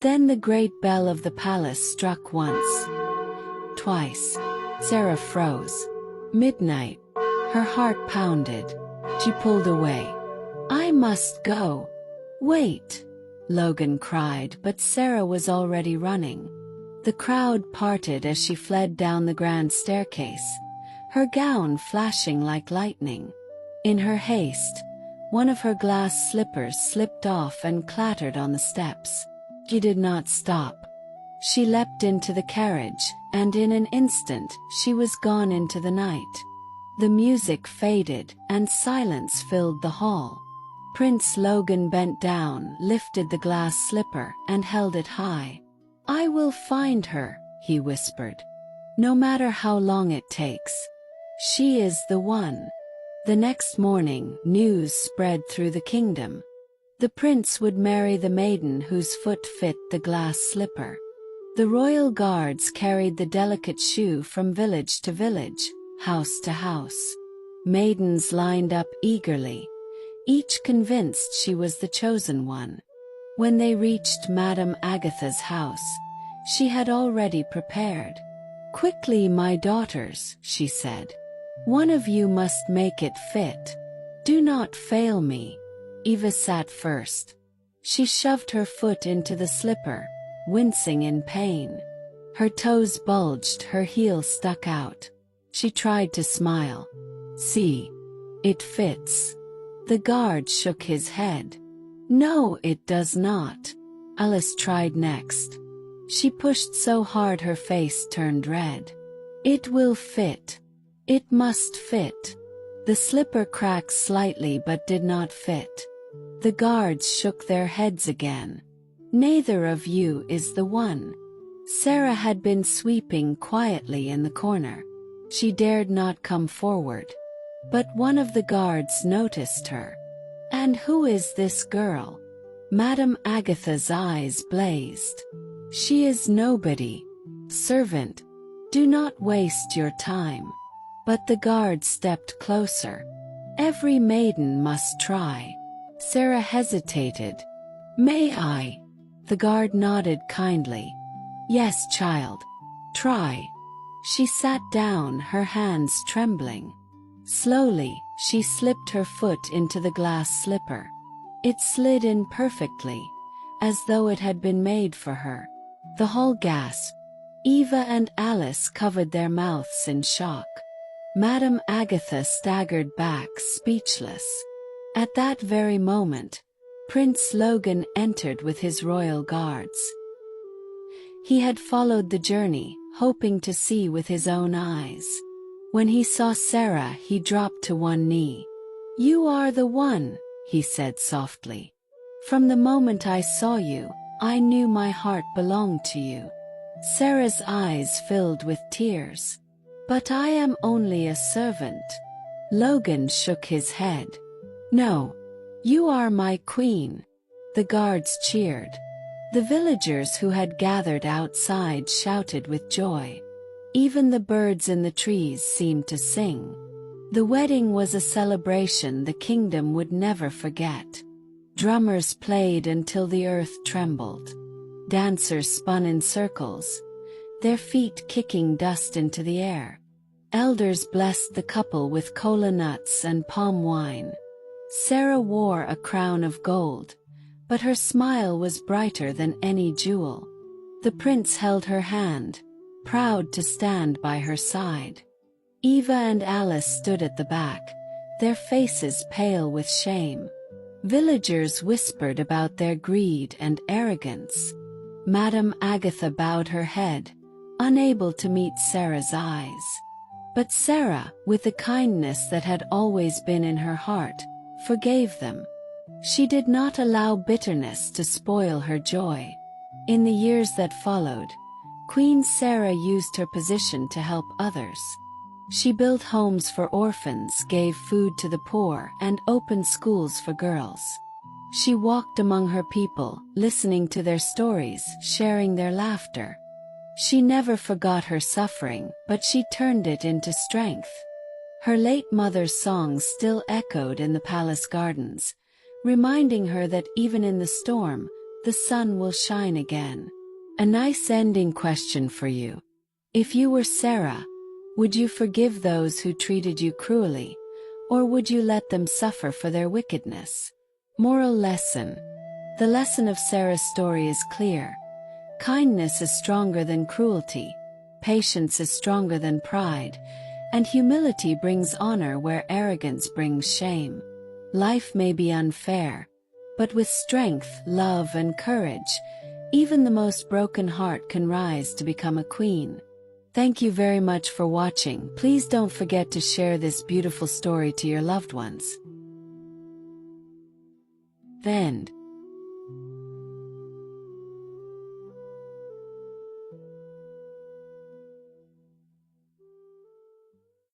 Then the great bell of the palace struck once, twice. Sarah froze. Midnight. Her heart pounded. She pulled away. I must go. Wait, Logan cried, but Sarah was already running. The crowd parted as she fled down the grand staircase, her gown flashing like lightning. In her haste, one of her glass slippers slipped off and clattered on the steps. She did not stop. She leapt into the carriage, and in an instant she was gone into the night. The music faded, and silence filled the hall. Prince Logan bent down, lifted the glass slipper, and held it high. I will find her, he whispered. No matter how long it takes. She is the one. The next morning, news spread through the kingdom. The prince would marry the maiden whose foot fit the glass slipper. The royal guards carried the delicate shoe from village to village, house to house. Maidens lined up eagerly, each convinced she was the chosen one. When they reached Madame Agatha's house, she had already prepared. Quickly, my daughters, she said. One of you must make it fit. Do not fail me. Eva sat first. She shoved her foot into the slipper, wincing in pain. Her toes bulged, her heel stuck out. She tried to smile. See, it fits. The guard shook his head. No, it does not. Alice tried next. She pushed so hard her face turned red. It will fit. It must fit. The slipper cracked slightly but did not fit. The guards shook their heads again. Neither of you is the one. Sarah had been sweeping quietly in the corner. She dared not come forward. But one of the guards noticed her. And who is this girl? Madame Agatha's eyes blazed. She is nobody. Servant. Do not waste your time. But the guard stepped closer. Every maiden must try. Sarah hesitated. May I? The guard nodded kindly. Yes, child. Try. She sat down, her hands trembling. Slowly, she slipped her foot into the glass slipper. It slid in perfectly, as though it had been made for her. The hall gasped. Eva and Alice covered their mouths in shock. Madame Agatha staggered back, speechless. At that very moment, Prince Logan entered with his royal guards. He had followed the journey, hoping to see with his own eyes. When he saw Sarah, he dropped to one knee. You are the one, he said softly. From the moment I saw you, I knew my heart belonged to you. Sarah's eyes filled with tears. But I am only a servant. Logan shook his head. No. You are my queen. The guards cheered. The villagers who had gathered outside shouted with joy. Even the birds in the trees seemed to sing. The wedding was a celebration the kingdom would never forget. Drummers played until the earth trembled. Dancers spun in circles, their feet kicking dust into the air. Elders blessed the couple with kola nuts and palm wine. Sarah wore a crown of gold, but her smile was brighter than any jewel. The prince held her hand, proud to stand by her side. Eva and Alice stood at the back, their faces pale with shame. Villagers whispered about their greed and arrogance. Madame Agatha bowed her head, unable to meet Sarah's eyes. But Sarah, with the kindness that had always been in her heart, forgave them. She did not allow bitterness to spoil her joy. In the years that followed, Queen Sarah used her position to help others. She built homes for orphans, gave food to the poor, and opened schools for girls. She walked among her people, listening to their stories, sharing their laughter. She never forgot her suffering, but she turned it into strength. Her late mother's songs still echoed in the palace gardens, reminding her that even in the storm, the sun will shine again. A nice ending question for you. If you were Sarah, would you forgive those who treated you cruelly, or would you let them suffer for their wickedness? Moral lesson. The lesson of Sarah's story is clear. Kindness is stronger than cruelty, patience is stronger than pride, and humility brings honor where arrogance brings shame. Life may be unfair, but with strength, love, and courage, even the most broken heart can rise to become a queen. Thank you very much for watching. Please don't forget to share this beautiful story to your loved ones. The end.